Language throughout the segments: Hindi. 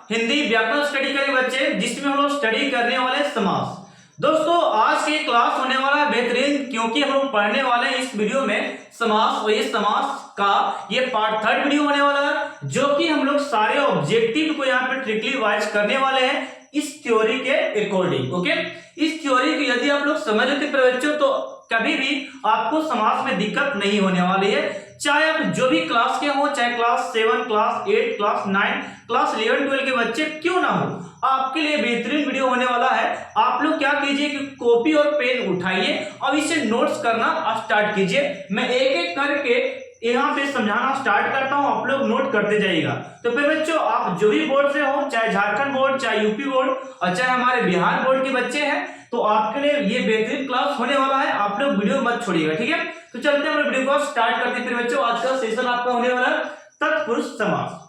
हिंदी व्याकरण स्टडी करें बच्चे, जिसमें हम लोग स्टडी करने वाले समास। दोस्तों आज की क्लास होने वाला है बेहतरीन, क्योंकि हम लोग पढ़ने वाले हैं इस वीडियो में समास, और ये समास का ये पार्ट 3 वीडियो होने वाला है, जो कि हम लोग सारे ऑब्जेक्टिव को यहाँ पे ट्रिकली वाइज करने वाले हैं इस थ्योरी के अकॉर्डिंग। ओके, इस थ्योरी को यदि आप लोग समझ लेते बच्चों तो कभी भी आपको समास में दिक्कत नहीं होने वाली है, चाहे आप जो भी क्लास के हो, चाहे क्लास 7, क्लास 8, क्लास 9, क्लास 11, 12 के बच्चे क्यों ना हो, आपके लिए बेहतरीन वीडियो होने वाला है। आप लोग क्या कीजिए कि कॉपी और पेन उठाइए और इसे नोट्स करना स्टार्ट कीजिए। मैं एक एक करके यहाँ पे समझाना स्टार्ट करता हूँ, आप लोग नोट करते जाइएगा। तो फिर बच्चों आप जो भी बोर्ड से हो, चाहे झारखंड बोर्ड, चाहे यूपी बोर्ड और चाहे हमारे बिहार बोर्ड के बच्चे हैं, तो आपके लिए ये बेहतरीन क्लास होने वाला है। आप लोग वीडियो मत छोड़िएगा, ठीक है। तो चलते हैं वीडियो को स्टार्ट करते हैं। फिर बच्चों आज का सेशन आपका होने वाला है तत्पुरुष समास।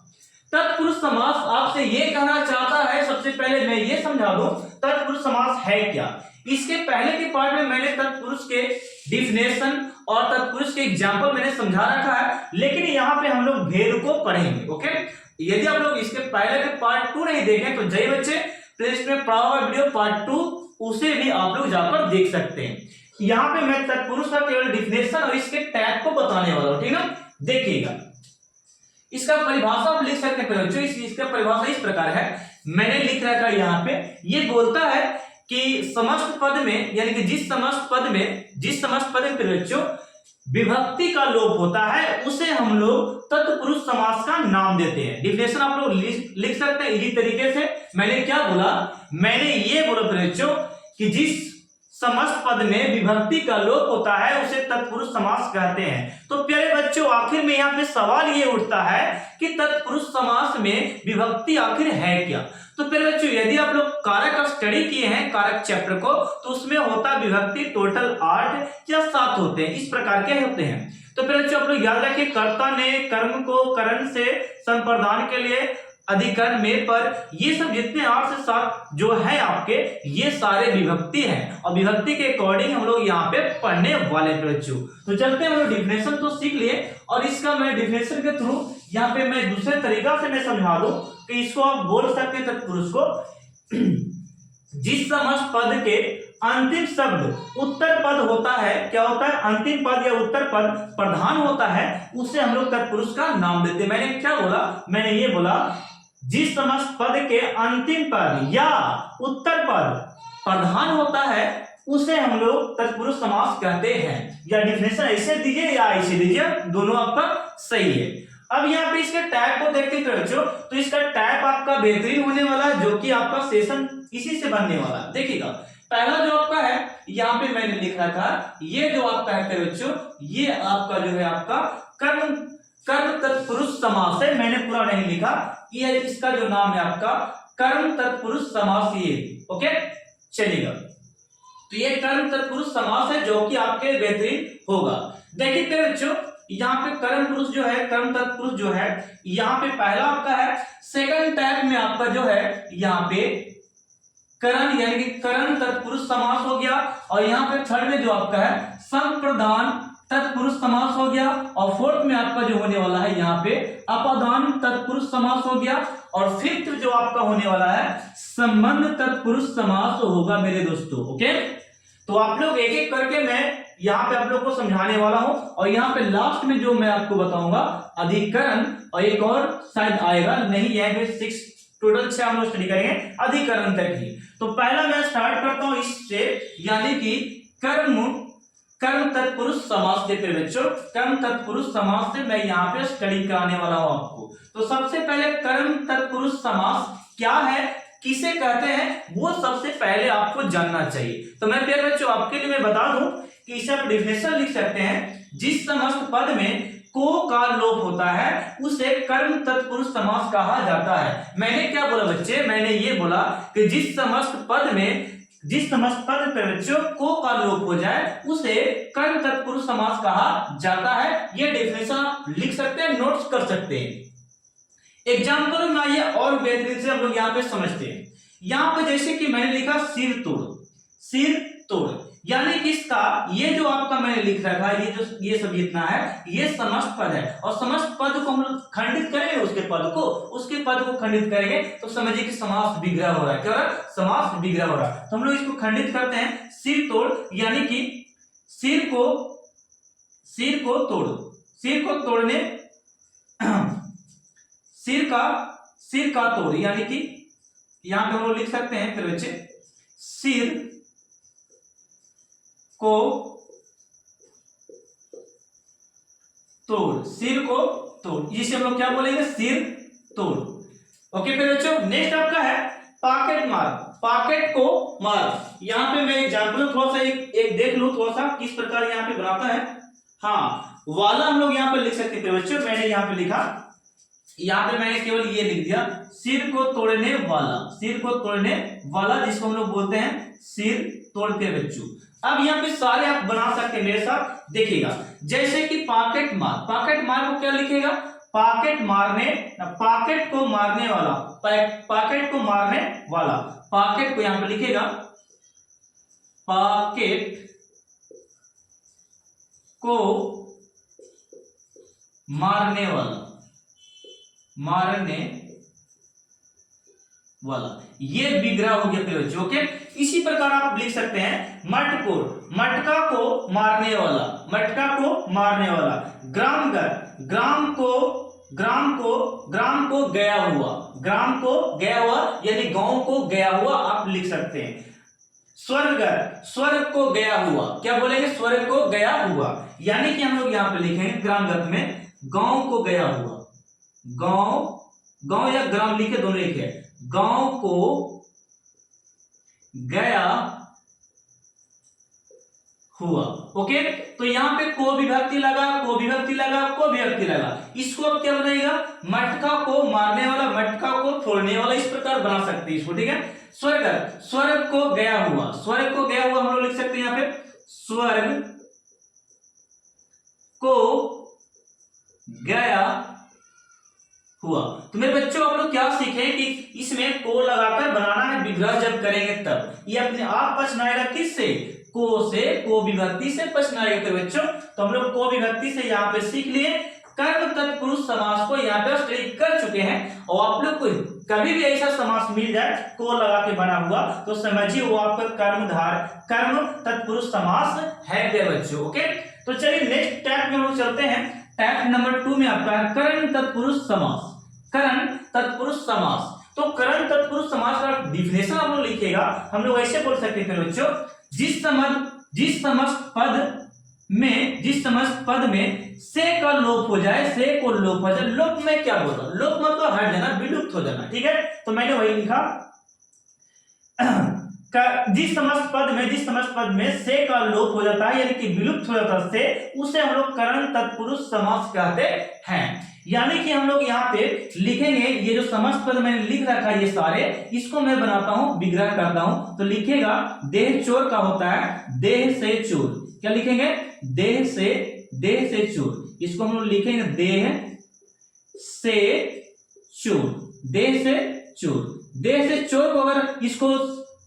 तत्पुरुष समास आपसे ये कहना चाहता है, सबसे पहले मैं ये समझा दूं तत्पुरुष समास है क्या। इसके पहले के पार्ट में मैंने तत्पुरुष के डिफिनेशन और तत्पुरुष के एग्जांपल मैंने समझा रखा है, लेकिन यहाँ पे हम लोग भेद को पढ़ेंगे। ओके, यदि आप लोग इसके पहले के पार्ट 2 नहीं देखें तो जय बच्चे प्लेलिस्ट में पड़ा हुआ वीडियो पार्ट 2 उसे भी आप लोग जाकर देख सकते हैं। यहाँ पे मैं तत्पुरुष का केवल डिफिनेशन और इसके टैग को बताने वाला हूं, ठीक है। देखिएगा इसका परिभाषा आप लिख सकते हैं बच्चों। इसका परिभाषा इस प्रकार है, मैंने लिख रखा है यहाँ पे। ये बोलता है कि समस्त पद में, यानी कि जिस समस्त पद में बच्चों विभक्ति का लोप होता है उसे हम लोग तत्पुरुष समास का नाम देते हैं। डिफिनेशन आप लोग लिख सकते हैं इसी तरीके से। मैंने क्या बोला, मैंने ये बोला बच्चों कि जिस समस्त पद में विभक्ति का लोप होता है उसे तत्पुरुष समास कहते हैं। तो प्यारे बच्चों आखिर में यहाँ पे सवाल ये उठता है कि तत्पुरुष समास में विभक्ति आखिर है क्या। तो प्यारे बच्चों यदि आप लोग कारक का स्टडी किए हैं, कारक चैप्टर को, तो उसमें होता है विभक्ति टोटल 8 या 7 होते हैं, इस प्रकार के होते हैं। तो प्यारे बच्चों आप लोग याद रखिए, कर्ता ने कर्म को करण से संप्रदान के लिए अधिकरण में पर, ये सब जितने 8 से 7 जो है आपके, ये सारे विभक्ति हैं और विभक्ति के अकॉर्डिंग हम लोग यहाँ पे पढ़ने वाले हैं बच्चों। तो चलते हैं, हम लोग डिफिनेशन तो सीख लिए और इसका मैं डिफिनेशन के थ्रू यहाँ पे मैं दूसरे तरीका से मैं समझा दूं कि इसको आप बोल सकते हैं तत्पुरुष को जिस समस्त पद के अंतिम शब्द उत्तर पद होता है, क्या होता है, अंतिम पद या उत्तर पद प्रधान होता है, उसे हम लोग तत्पुरुष का नाम देते हैं। मैंने क्या बोला, मैंने ये बोला जिस समस्त पद के अंतिम पद या उत्तर पद प्रधान होता है उसे हम लोग तत्पुरुष समास कहते हैं। या डिफिनेशन ऐसे दीजिए या ऐसे दीजिए, दोनों आपका सही है। अब यहाँ पे इसके टैग को देखते हैं बच्चों, तो इसका टैग आपका बेहतरीन होने वाला है, जो कि आपका सेशन इसी से बनने वाला है। देखिएगा पहला जो आपका है, यहाँ पे मैंने लिख रखा था, ये जो आप कहते हैं बच्चों, ये आपका जो है आपका कर्म तत्पुरुष समास है। मैंने पूरा नहीं लिखा, ये इसका जो नाम है आपका कर्म तत्पुरुष समास, ये ओके चलेगा। तो ये कर्म तत्पुरुष समास है जो कि आपके बेहतरीन होगा। देखिए बच्चों यहाँ पे कर्म पुरुष जो है, कर्म तत्पुरुष जो है, यहाँ पे पहला आपका है। सेकंड टाइप में आपका जो है यहाँ पे करण, यानी कि करण तत्पुरुष समास हो गया, और यहाँ पे थर्ड में जो आपका है संप्रदान तत्पुरुष समास हो गया, और फोर्थ में आपका जो होने वाला है यहाँ पे अपादान तत्पुरुष समास हो गया, और फिफ्थ जो आपका होने वाला है संबंध तत्पुरुष समास होगा मेरे दोस्तों। ओके, तो आप लोग एक एक करके मैं यहाँ पे आप लोग को समझाने वाला हूं, और यहाँ पे लास्ट में जो मैं आपको बताऊंगा अधिकरण, और एक और शायद आएगा नहीं, यह 6 टोटल 6 हम लोग स्टडी करेंगे अधिकरण तक ही। तो पहला मैं स्टार्ट करता हूं इससे, यानी कि कर्म तत्पुरुष समास से। बच्चों कर्म तत्पुरुष समास से मैं यहाँ पे स्टडी कराने वाला हूं आपको। तो सबसे पहले कर्म तत्पुरुष समास क्या है, किसे कहते हैं, वो सबसे पहले आपको जानना चाहिए। तो मैं प्यारे बच्चों आपके लिए मैं बता दूं कि इसे आप डिफिनेशन लिख सकते हैं, जिस समस्त पद में को का लोप होता है उसे कर्म तत्पुरुष समास कहा जाता है। मैंने क्या बोला बच्चे, मैंने ये बोला कि जिस समस्त पद पे बच्चों को का लोप हो जाए उसे कर्म तत्पुरुष समास कहा जाता है। ये डेफिनेशन आप लिख सकते हैं, नोट्स कर सकते हैं। एग्जाम्पल में आइए और बेहतरीन से हम लोग यहाँ पे समझते हैं। यहाँ पे जैसे कि मैंने लिखा सिर तोड़, यानी कि इसका ये जो आपका मैंने लिख रखा है, ये सब जितना है ये समस्त पद है, और समस्त पद को हम लोग खंडित करेंगे, उसके पद को खंडित करेंगे तो समझिए कि समास विग्रह हो रहा है। क्या हो रहा है? समास विग्रह हो रहा है। तो हम लोग इसको खंडित करते हैं सिर तोड़, यानी कि सिर को तोड़ने सिर का तोड़, यानी कि यहां पे हम लोग लिख सकते हैं फिर बच्चे सिर को तोड़, जिसे हम लोग क्या बोलेंगे? सिर तोड़। ओके फिर बच्चों नेक्स्ट आपका है पॉकेट मार, पॉकेट को मार। यहां पे मैं एग्जांपल थोड़ा सा एक देख लूं थोड़ा सा किस प्रकार यहां पे बनाता है। हाँ वाला हम लोग यहां पे लिख सकते थे बच्चों, मैंने यहां पे लिखा, यहां पे मैंने केवल ये लिख दिया सिर को तोड़ने वाला, जिसको हम लोग बोलते हैं सिर तोड़ते बच्चों। अब यहाँ पे सारे आप बना सकते हैं मेरे साथ, देखिएगा जैसे कि पॉकेट मार को क्या लिखेगा? पॉकेट को मारने वाला, पॉकेट को यहां पे लिखेगा पॉकेट को मारने वाला, ये विग्रह हो गया फिर बच्चों। ओके इसी प्रकार आप लिख सकते हैं मटका को मारने वाला, ग्राम को गया हुआ, यानी गांव को गया हुआ आप लिख सकते हैं। स्वर्ग को गया हुआ, क्या बोलेंगे? स्वर्ग को गया हुआ, यानी कि हम लोग यहां पे लिखेंगे ग्रामगत में गांव को गया हुआ, गांव या ग्राम लिखे दोनों लिखे, गांव को गया हुआ। ओके तो यहां पे को विभक्ति लगा, इसको अब क्या बनाएगा? मटका को मारने वाला, मटका को फोड़ने वाला, इस प्रकार बना सकते हैं इसको। ठीक है स्वर्ग को गया हुआ हम लोग लिख सकते हैं यहां पे स्वर्ग को गया हुआ। तो मेरे बच्चों आप लोग क्या सीखे कि इसमें को लगाकर बनाना है विग्रह, जब करेंगे तब ये अपने आप प्रश्न आएगा किससे? को विभक्ति से प्रश्न आएगा फिर बच्चों। तो हम लोग को विभक्ति से यहाँ पे सीख लिए, कर्म तत्पुरुष समास को यहाँ पे स्टडी कर चुके हैं, और आप लोग को कभी भी ऐसा समास मिल जाए को लगा के बना हुआ तो समझिए वो आपका कर्म तत्पुरुष समास है मेरे बच्चों। ओके तो चलिए नेक्स्ट टाइप में हम चलते हैं। टाइप नंबर 2 में आपका है करण तत्पुरुष समास। तो करण तत्पुरुष समास का डिफिनेशन आप लोग लिखिएगा, हम लोग ऐसे बोल सकते हैं बच्चों, जिस समस्त पद में से का लोप हो जाए, लोप में क्या बोला? लोप मतलब हट जाना, विलुप्त हो जाना। ठीक है तो मैंने वही लिखा जिस समस्त पद में से का लोप हो जाता है, यानी कि विलुप्त हो जाता है से, उसे हम लोग करण तत्पुरुष समास कहते हैं। यानी कि हम लोग यहाँ पे लिखेंगे, ये जो समस्त पद मैंने लिख रखा है ये सारे, इसको मैं बनाता हूं, विग्रह करता हूं। तो लिखेगा देह चोर का होता है देह से चोर, क्या लिखेंगे? देह से चोर, इसको हम लोग लिखेंगे देह से चोर को अगर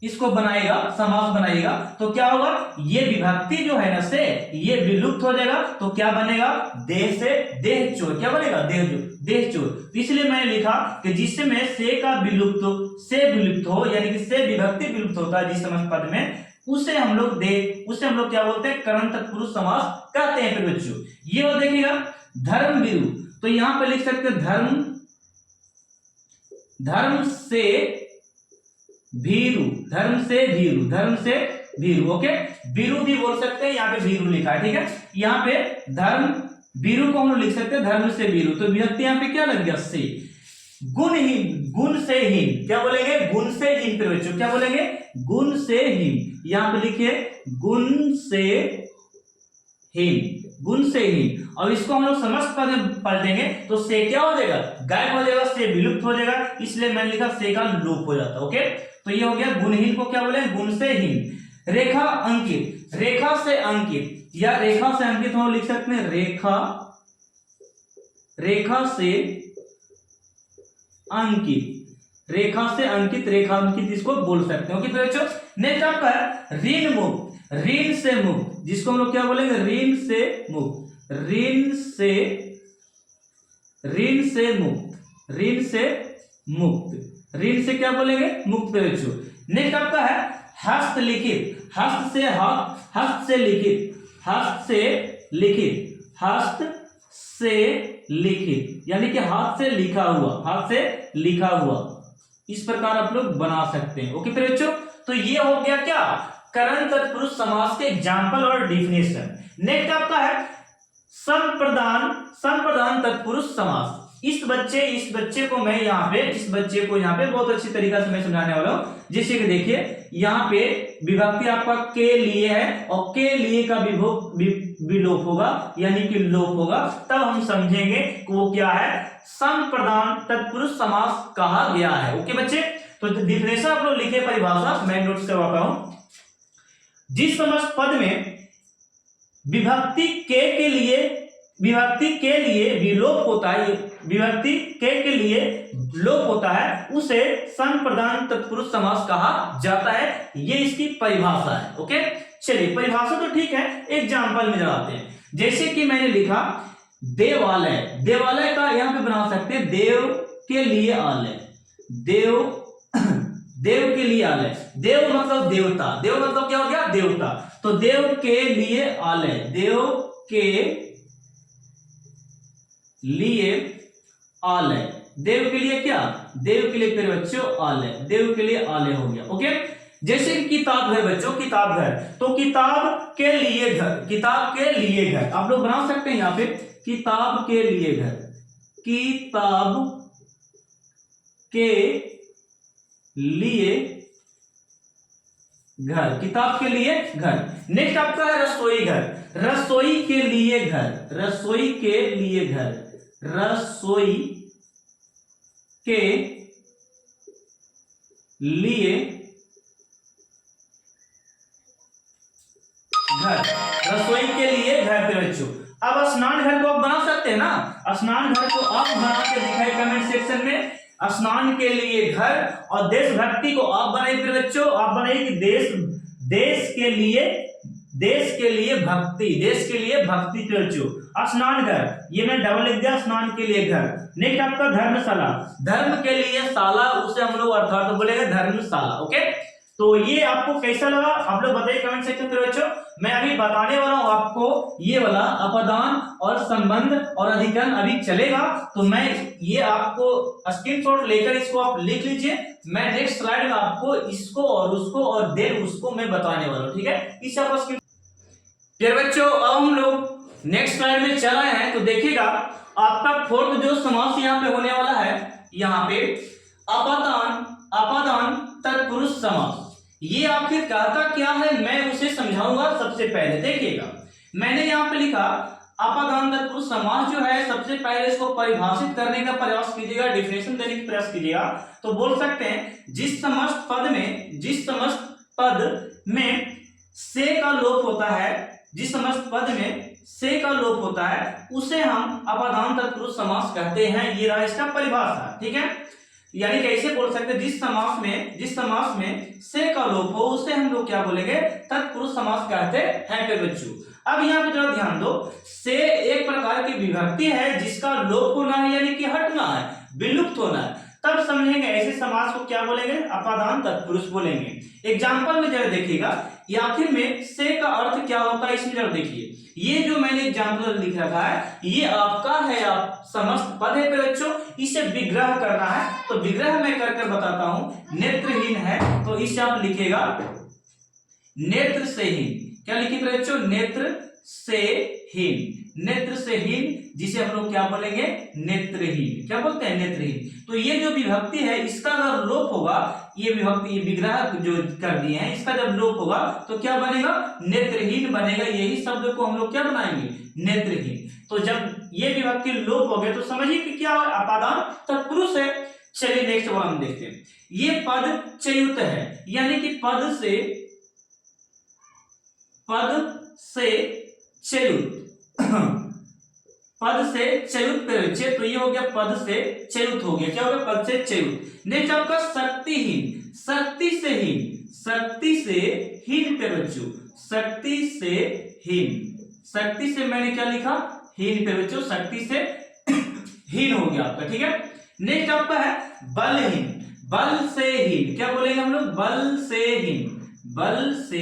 इसको बनाएगा, समास बनाएगा तो क्या होगा? ये विभक्ति जो है ना से, ये विलुप्त हो जाएगा तो क्या बनेगा? देह से देह चोर, क्या बनेगा? देह चोर। तो इसलिए मैंने लिखा कि जिसमें से का विलुप्त हो, यानी कि से विभक्ति विलुप्त होता है जिस समस्त पद में, उसे हम लोग क्या बोलते हैं? करण तत्पुरुष समास कहते हैं। फिर बच्चों ये हो देखिएगा धर्म विरु, तो यहां पे लिख सकते हैं धर्म से भीरु, ओके भीरु भी बोल सकते हैं, यहाँ पे भीरु लिखा है। ठीक है यहाँ पे धर्म भीरु को हम लोग लिख सकते हैं धर्म से भीरु, तो विभक्ति यहाँ पे क्या लग गया? से। गुण से हीन, क्या बोलेंगे? गुण से हीन। फिर बच्चों क्या बोलेंगे? गुण से हीन, यहाँ पे लिखिए गुण से हीन। और इसको हम लोग समस्त पद में पलटेंगे तो से क्या हो जाएगा? गायब हो जाएगा, से विलुप्त हो जाएगा, इसलिए मैंने लिखा से का लोप हो जाता है। ओके तो ये हो गया गुणहीन को क्या बोले? गुण से हीन। रेखा से अंकित या रेखा से अंकित हम लिख सकते हैं रेखा से अंकित, रेखांकित इसको बोल सकते हो। नेक्स्ट आपका ऋण ऋण से मुक्त, जिसको हम लोग क्या बोलेंगे, ऋण से मुक्त, ऋण से मुक्त, ऋण से मुक्त, ऋण से क्या बोलेंगे, मुक्त पे बच्चों। नेक्स्ट आपका है हस्तलिखित, हस्त से हस्त से लिखित, हस्त से लिखित, हस्त से लिखित, यानी कि हाथ से लिखा हुआ, हाथ से लिखा हुआ, इस प्रकार आप लोग बना सकते हैं। ओके प्रिय बच्चों, तो ये हो गया क्या, करण तत्पुरुष समास के एग्जाम्पल और डिफिनेशन। नेक्स्ट आपका है संप्रदान तत्पुरुष समास। इस बच्चे को मैं यहाँ पे, इस बच्चे को यहाँ पे बहुत अच्छी तरीका से मैं समझाने वाला हूँ। जैसे कि देखिए यहाँ पे विभक्ति आपका के लिए है और के लिए का विलोप होगा, यानी कि लोप होगा, तब हम समझेंगे कि वो क्या है, संप्रदान तत्पुरुष समास कहा गया है। ओके बच्चे, तो डिफिनेशन आप लोग लिखे, परिभाषा मैं नोट करवाता हूं। जिस समस्त पद में विभक्ति के लिए विलोप होता है, विभक्ति के लिए लोप होता है, उसे संप्रदान तत्पुरुष समास कहा जाता है। ये इसकी परिभाषा है। ओके चलिए, परिभाषा तो ठीक है, एग्जाम्पल में जाते हैं। जैसे कि मैंने लिखा देवालय, देवालय का यहां पे बना सकते हैं देव के लिए आलय, देव के लिए आलय, देव मतलब देवता, देव मतलब क्या हो गया, देवता, तो देव के लिए आलय, देव के लिए आलय, देव के लिए क्या, देव के लिए फिर बच्चों आलय, देव के लिए आलय हो गया। ओके, जैसे कि किताब घर बच्चों, किताब घर, तो किताब के लिए घर, किताब के लिए घर आप लोग बना सकते हैं यहाँ पे, किताब के लिए घर, किताब के लिए घर, किताब के लिए घर। नेक्स्ट आपका है रसोई घर, रसोई के लिए घर, रसोई के लिए घर, रसोई के लिए घर, रसोई के लिए घर पे बच्चों। अब स्नान घर को आप बना सकते हैं ना, स्नान घर को आप बना के दिखाए कमेंट सेक्शन में, स्नान के लिए घर। और देशभक्ति को आप बनाइए फिर बच्चों, आप बनाइए कि देश के लिए भक्ति, देश के लिए भक्ति बच्चों। स्नान घर ये मैं डबल लिख दिया, स्नान के लिए घर। नेक्स्ट आपका धर्मशाला, धर्म के लिए शाला, उसे हम लोग अर्थात बोलेंगे धर्मशाला। ओके, तो ये आपको कैसा लगा आप लोग बताइए कमेंट सेक्शन में बच्चों। मैं अभी बताने वाला हूं आपको ये वाला अपदान और संबंध और अधिकरण अभी चलेगा, तो मैं ये आपको स्क्रीनशॉट लेकर इसको आप लिख लीजिए। मैं नेक्स्ट स्लाइड में आपको इसको और उसको और देन उसको मैं बताने वाला हूं, ठीक है। इस आपको फिर बच्चों अब हम लोग नेक्स्ट स्लाइड में चल आए हैं, तो देखिएगा आपका फोर्थ जो समास यहाँ पे होने वाला है, यहाँ पे अपदान तत्पुरुष समास। ये आखिर कहता क्या है मैं उसे समझाऊंगा। सबसे पहले देखिएगा मैंने यहाँ पे लिखा अपदान तत्पुरुष समास जो है, सबसे पहले इसको परिभाषित करने का प्रयास कीजिएगा, डिफिनेशन देने का प्रयास कीजिएगा। तो बोल सकते हैं जिस समस्त पद में से का लोप होता है, जिस समस्त पद में से का लोप होता है उसे हम अपदान तत्पुरुष समास कहते हैं। ये रहा इसका परिभाषा, ठीक है। यानी कैसे बोल सकते हैं, जिस समास में से का लोप हो उसे हम लोग क्या बोलेंगे, तत्पुरुष समास कहते हैं फिर बच्चों। अब यहाँ पे जरा ध्यान दो, से एक प्रकार की विभक्ति है जिसका लोप होना है, यानी कि हटना है, विलुप्त होना है, तब समझेंगे ऐसे समास को क्या बोलेंगे, अपदान तत्पुरुष बोलेंगे। एग्जाम्पल में जरा देखिएगा आखिर में से का अर्थ क्या होता है, इसमें जरा देखिए। ये जो मैंने एग्जाम्पल लिख रखा है ये आपका है, आप समस्त पद है बच्चों, इसे विग्रह करना है, तो विग्रह मैं कर बताता हूं। नेत्रहीन है तो इसे आप लिखेगा नेत्र से हीन। क्या लिखिए बच्चों, नेत्र से हीन, नेत्र से हीन, जिसे हम लोग क्या बोलेंगे, नेत्रहीन। क्या बोलते हैं, नेत्रहीन। तो ये जो विभक्ति है इसका अगर लोप होगा, ये विभक्ति ये विग्रह जो कर दिए हैं इसका जब लोप होगा तो क्या बनेगा, नेत्रहीन बनेगा। यही शब्द को हम लोग क्या बनाएंगे, नेत्रहीन। तो जब ये विभक्ति लोप हो गए तो समझिए कि क्या अपदान तत्पुरुष है। चलिए नेक्स्ट वाला हम देखते हैं। ये पद चयुत है, यानी कि पद से चयुत पद से चयुत पे बच्चे, तो ये हो गया पद से चयुत हो गया। क्या हो गया, पद से चयुत। नेक्स्ट आपका शक्तिहीन, शक्ति से हीन पे बच्चों, शक्ति से हीन। शक्ति से मैंने क्या लिखा, हीन पे बच्चों, शक्ति से हीन हो गया आपका, ठीक है। नेक्स्ट आपका है बलहीन। बल से हीन, क्या बोलेंगे हम लोग, बल से हीन, बल से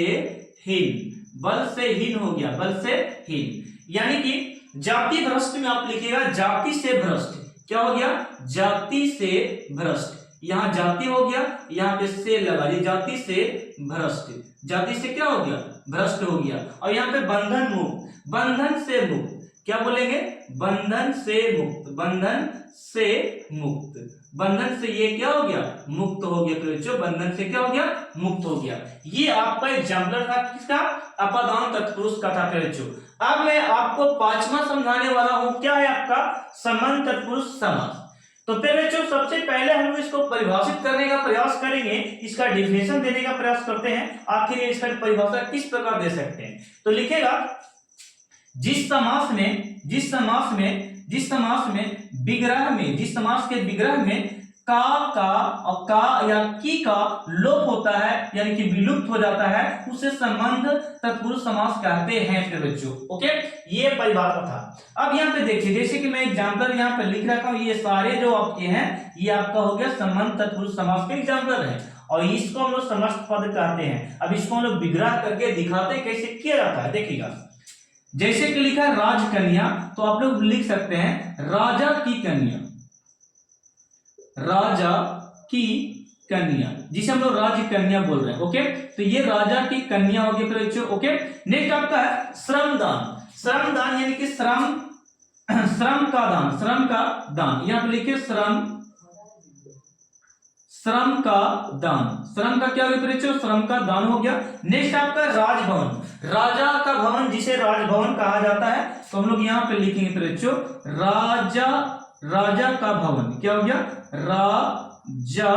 हीन, बल से हीन हो गया, बल से हीन। यानी कि जाति भ्रष्ट में आप लिखिएगा जाति से भ्रष्ट, क्या हो गया, जाति से भ्रष्ट। यहां जाति हो गया, यहां पे से लगा दी, जाति से भ्रष्ट, जाति से क्या हो गया, भ्रष्ट हो गया। और यहाँ पे बंधन मुक्त, बंधन से मुक्त, क्या बोलेंगे, बंधन से मुक्त, बंधन से मुक्त, बंधन से ये क्या हो गया, मुक्त हो गया। तो बच्चों बंधन से क्या हो गया, मुक्त हो गया। ये आपका एग्जाम्पल था किसका, अपादान तत्पुरुष का था बच्चों। अब मैं आपको पांचवा समझाने वाला हूं, क्या है आपका संबंध तत्पुरुष समास। तो फिर बच्चों सबसे पहले हम लोग इसको परिभाषित करने का प्रयास करेंगे, इसका डिफिनेशन देने का प्रयास करते हैं, आखिर इसका परिभाषा किस प्रकार दे सकते हैं। तो लिखेगा जिस समास में विग्रह में, जिस समास के विग्रह में का और का या की का लोप होता है, यानी कि विलुप्त हो जाता है, उसे संबंध तत्पुरुष समास कहते हैं फिर बच्चों। ओके, ये परिभाषा था। अब यहाँ पे देखिए, जैसे कि मैं एग्जाम्पल यहाँ पे लिख रखा हूँ, ये सारे जो आपके हैं ये आपका हो गया संबंध तत्पुरुष समास के एग्जाम्पल है, और इसको हम लोग समस्त पद कहते हैं। अब इसको हम लोग विग्रह करके दिखाते कैसे किया जाता है, देखिएगा। जैसे कि लिखा है राजकन्या, तो आप लोग लिख सकते हैं राजा की कन्या, राजा की कन्या, जिसे हम लोग राज कन्या बोल रहे हैं। ओके, तो ये राजा की कन्या हो गई बच्चों। ओके, नेक्स्ट आपका है श्रमदान। श्रमदान यानी कि श्रम का दान, श्रम का दान, यहां पे लिखिए श्रम का दान, श्रम का क्या हो गया बच्चों, श्रम का दान हो गया। नेक्स्ट आपका राजभवन, राजा का भवन जिसे राजभवन कहा जाता है, तो हम लोग यहां पे लिखेंगे बच्चों राजा का भवन, क्या हो गया, राजा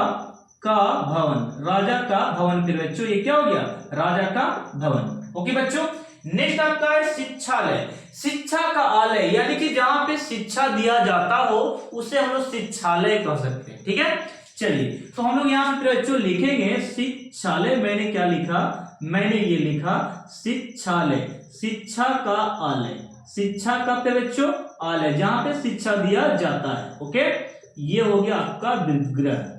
का भवन, राजा का भवन फिर बच्चों ये क्या हो गया, राजा का भवन। ओके बच्चों, नेक्स्ट आपका है शिक्षालय। शिक्षा का आलय यानी कि जहां पे शिक्षा दिया जाता हो उसे हम लोग शिक्षालय कह सकते हैं, ठीक है। चलिए, तो हम लोग यहाँ पे बच्चों लिखेंगे शिक्षालय। मैंने क्या लिखा, मैंने ये लिखा शिक्षालय, शिक्षा का आलय, शिक्षा का बच्चों आलय, जहां पे शिक्षा दिया जाता है। ओके, ये हो गया आपका विग्रह।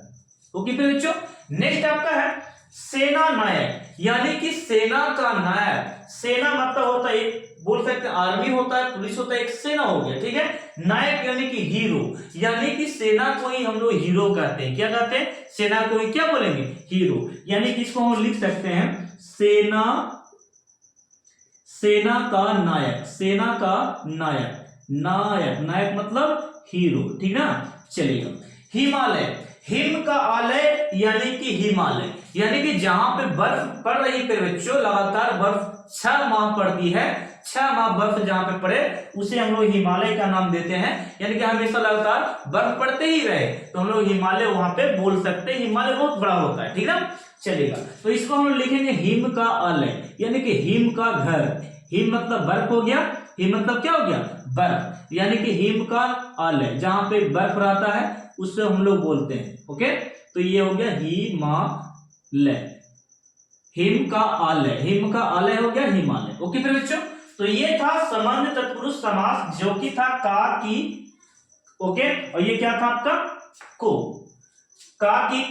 ओके बच्चों, नेक्स्ट आपका है सेना नायक, यानी कि सेना का नायक। सेना मतलब होता है एक, बोल सकते हैं आर्मी होता है, पुलिस होता है, एक सेना हो गया, ठीक है। नायक यानी कि हीरो, यानी कि सेना को ही हम लोग हीरो कहते हैं। क्या कहते हैं, सेना को ही क्या बोलेंगे, हीरो। यानी कि इसको हम लिख सकते हैं सेना का नायक, सेना का नायक, नायक मतलब हीरो, ठीक ना। चलिए, हिमालय, हिम का आलय यानी कि हिमालय, यानी कि जहां पे बर्फ पड़ रही है बच्चों, लगातार बर्फ 6 माह पड़ती है, 6 माह बर्फ जहां पे पड़े उसे हम लोग हिमालय का नाम देते हैं। यानी कि हमेशा लगातार बर्फ पड़ते ही रहे तो हम लोग हिमालय वहां पे बोल सकते हैं। हिमालय बहुत बड़ा होता है, ठीक है, चलेगा। तो इसको हम लोग लिखेंगे हिम का आलय, यानी कि हिम का घर। हिम मतलब बर्फ हो गया, हिम मतलब क्या हो गया, बर्फ, यानी कि हिम का आलय, जहां पे बर्फ रहता है उससे हम लोग बोलते हैं। ओके, तो ये हो गया हिमालय, हिम का आलय, हिम का आलय हो गया हिमालय। ओके फिर बच्चों, तो ये था संबंध तत्पुरुष समास, जो कि था का की। ओके, और ये क्या था आपका को, का की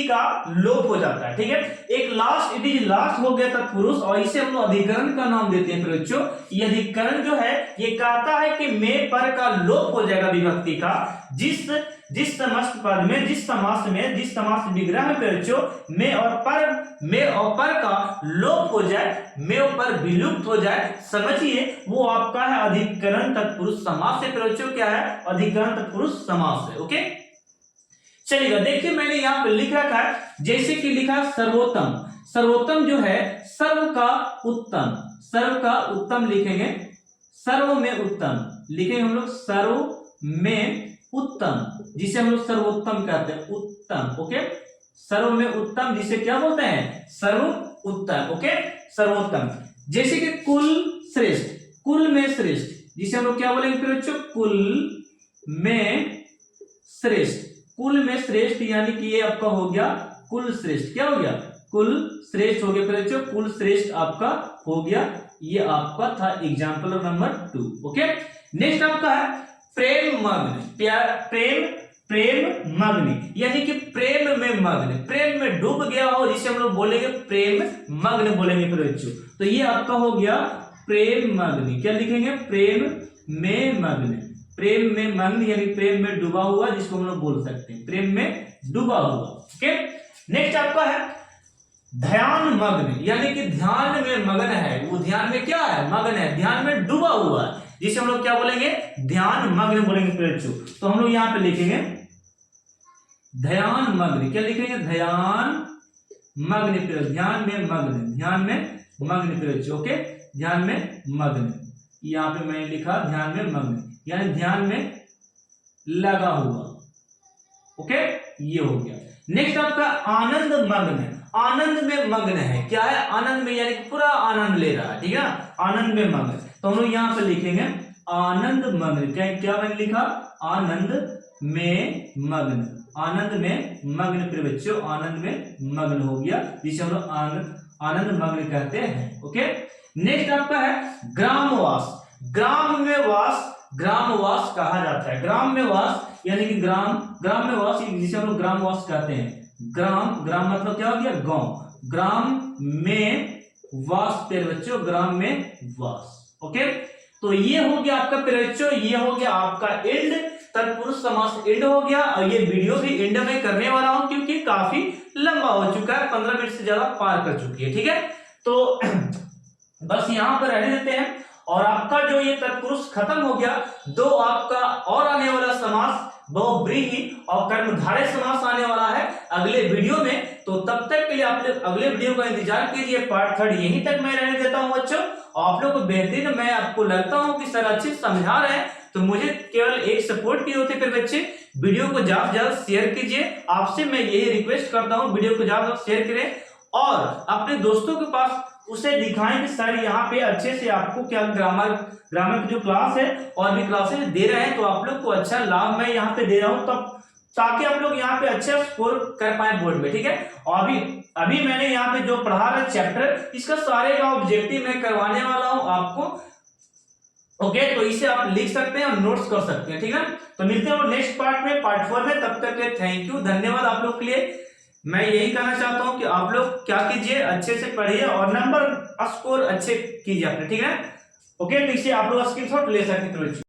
का लोप हो जाता है, ठीक है। एक लास्ट, इट इज लास्ट हो गया तत्पुरुष, और इसे हम लोग अधिकरण का नाम देते हैं बच्चों। ये अधिकरण जो है ये कहता है कि में पर का लोप हो जाएगा विभक्ति का, जिस समस्त पद में, जिस समास विग्रह में बच्चों में और पर का लोप हो जाए, में और पर विलुप्त हो जाए, समझिए वो आपका है अधिकरण तत्पुरुष समास है बच्चों। क्या है, अधिकरण तत्पुरुष समास है। ओके, चलिएगा, देखिए मैंने यहाँ पे लिख रखा है, जैसे कि लिखा सर्वोत्तम। सर्वोत्तम जो है सर्व का उत्तम, सर्व का उत्तम लिखेंगे, सर्व में उत्तम लिखेंगे हम लोग, सर्व में उत्तम, जिसे हम लोग सर्वोत्तम कहते हैं, उत्तम। ओके, सर्व में उत्तम जिसे क्या बोलते हैं, सर्व उत्तम। ओके, सर्वोत्तम। जैसे कि कुल श्रेष्ठ, कुल में श्रेष्ठ, जिसे हम लोग क्या बोलेंगे बच्चों, कुल में श्रेष्ठ। कुल में श्रेष्ठ यानी कि ये आपका हो गया कुल श्रेष्ठ, क्या हो गया, कुल श्रेष्ठ हो गया फिर बच्चों, कुल श्रेष्ठ आपका हो गया, ये आपका था एग्जाम्पल नंबर 2। ओके, नेक्स्ट आपका है प्रेम मग्न। प्रेम मग्न यानी कि प्रेम में मग्न, प्रेम में डूब गया हो, जिसे हम लोग बोलेंगे प्रेम मग्न बोलेंगे फिर बच्चों। तो ये आपका हो गया प्रेम मग्न। क्या लिखेंगे? प्रेम में मग्न। प्रेम में मग्न यानी प्रेम में डूबा हुआ, जिसको हम लोग बोल सकते हैं प्रेम में डूबा हुआ। ओके, नेक्स्ट आपका है ध्यान मग्न यानी कि ध्यान में मग्न है, वो ध्यान में क्या है? मग्न है, ध्यान में डूबा हुआ है, जिसे हम लोग क्या बोलेंगे? ध्यान मग्न बोलेंगे फिर बच्चों। तो हम लोग यहां पे लिखेंगे ध्यान मग्न। क्या लिखेंगे? ध्यान मग्न फिर ध्यान में मग्न, ध्यान में मग्न फिर बच्चों। ओके, ध्यान में मग्न, यहां पे मैंने लिखा ध्यान में मग्न यानी ध्यान में लगा हुआ। ओके, ये हो गया। नेक्स्ट आपका आनंद मग्न। आनंद में मग्न है, क्या है? आनंद में यानी पूरा आनंद ले रहा है, ठीक है, आनंद में मग्न। तो हम लोग यहां पे लिखेंगे आनंद मग्न। क्या मैंने लिखा? आनंद में मग्न, आनंद में मग्न फिर बच्चों, आनंद में मग्न हो गया, जिसे हम लोग आनंद मग्न कहते हैं। ओके, नेक्स्ट आपका है ग्रामवास। ग्राम में वास, ग्रामवास कहा जाता है। ग्राम में वास यानी कि ग्राम में वास, जिसे हम लोग ग्रामवास कहते हैं। ग्राम मतलब क्या हो गया? गांव। ग्राम में वास फिर बच्चों, ग्राम में वास। ओके, तो ये हो गया आपका फिर बच्चों, ये हो गया आपका एंड, तत्पुरुष समास एंड हो गया। और ये वीडियो भी एंड में करने वाला हूं क्योंकि काफी लंबा हो चुका है, 15 मिनट से ज्यादा पार कर चुकी है, ठीक है। तो बस यहां पर रहने देते हैं, और आपका जो ये तत्पुरुष खत्म हो गया। दो आपका और आने वाला समास बहुव्रीहि और कर्मधारय समास आने वाला है अगले वीडियो में। तो तब तक के लिए आप लोग अगले वीडियो का इंतजार कीजिए। पार्ट 3 यहीं तक मैं रहने देता हूं बच्चों। आप लोग को बेहतरीन, मैं आपको लगता हूं कि सर अच्छे समझा रहे हैं, तो मुझे केवल एक सपोर्ट की होती है फिर बच्चे, वीडियो को ज्यादा से ज्यादा शेयर कीजिए। आपसे मैं यही रिक्वेस्ट करता हूं, वीडियो को ज्यादा शेयर करें और अपने दोस्तों के पास उसे दिखाएं कि सर यहाँ पे अच्छे से आपको क्या ग्रामर की जो क्लास है और भी क्लासेस दे रहे हैं, तो आप लोग को अच्छा लाभ मैं यहाँ पे दे रहा हूँ, तब ताकि आप लोग यहाँ पे अच्छा स्कोर कर पाए बोर्ड में, ठीक है। और अभी मैंने यहाँ पे जो पढ़ा रहा चैप्टर, इसका सारे का ऑब्जेक्टिव मैं करवाने वाला हूँ आपको। ओके, तो इसे आप लिख सकते हैं और नोट्स कर सकते हैं, ठीक है। तो मिलते हैं नेक्स्ट पार्ट में, पार्ट 4 में। तब तक के थैंक यू, धन्यवाद आप लोग के लिए। मैं यही कहना चाहता हूं कि आप लोग क्या कीजिए, अच्छे से पढ़िए और नंबर स्कोर अच्छे कीजिए अपने, ठीक है। ओके, तो इसे आप लोग स्क्रीनशॉट ले सकते हैं।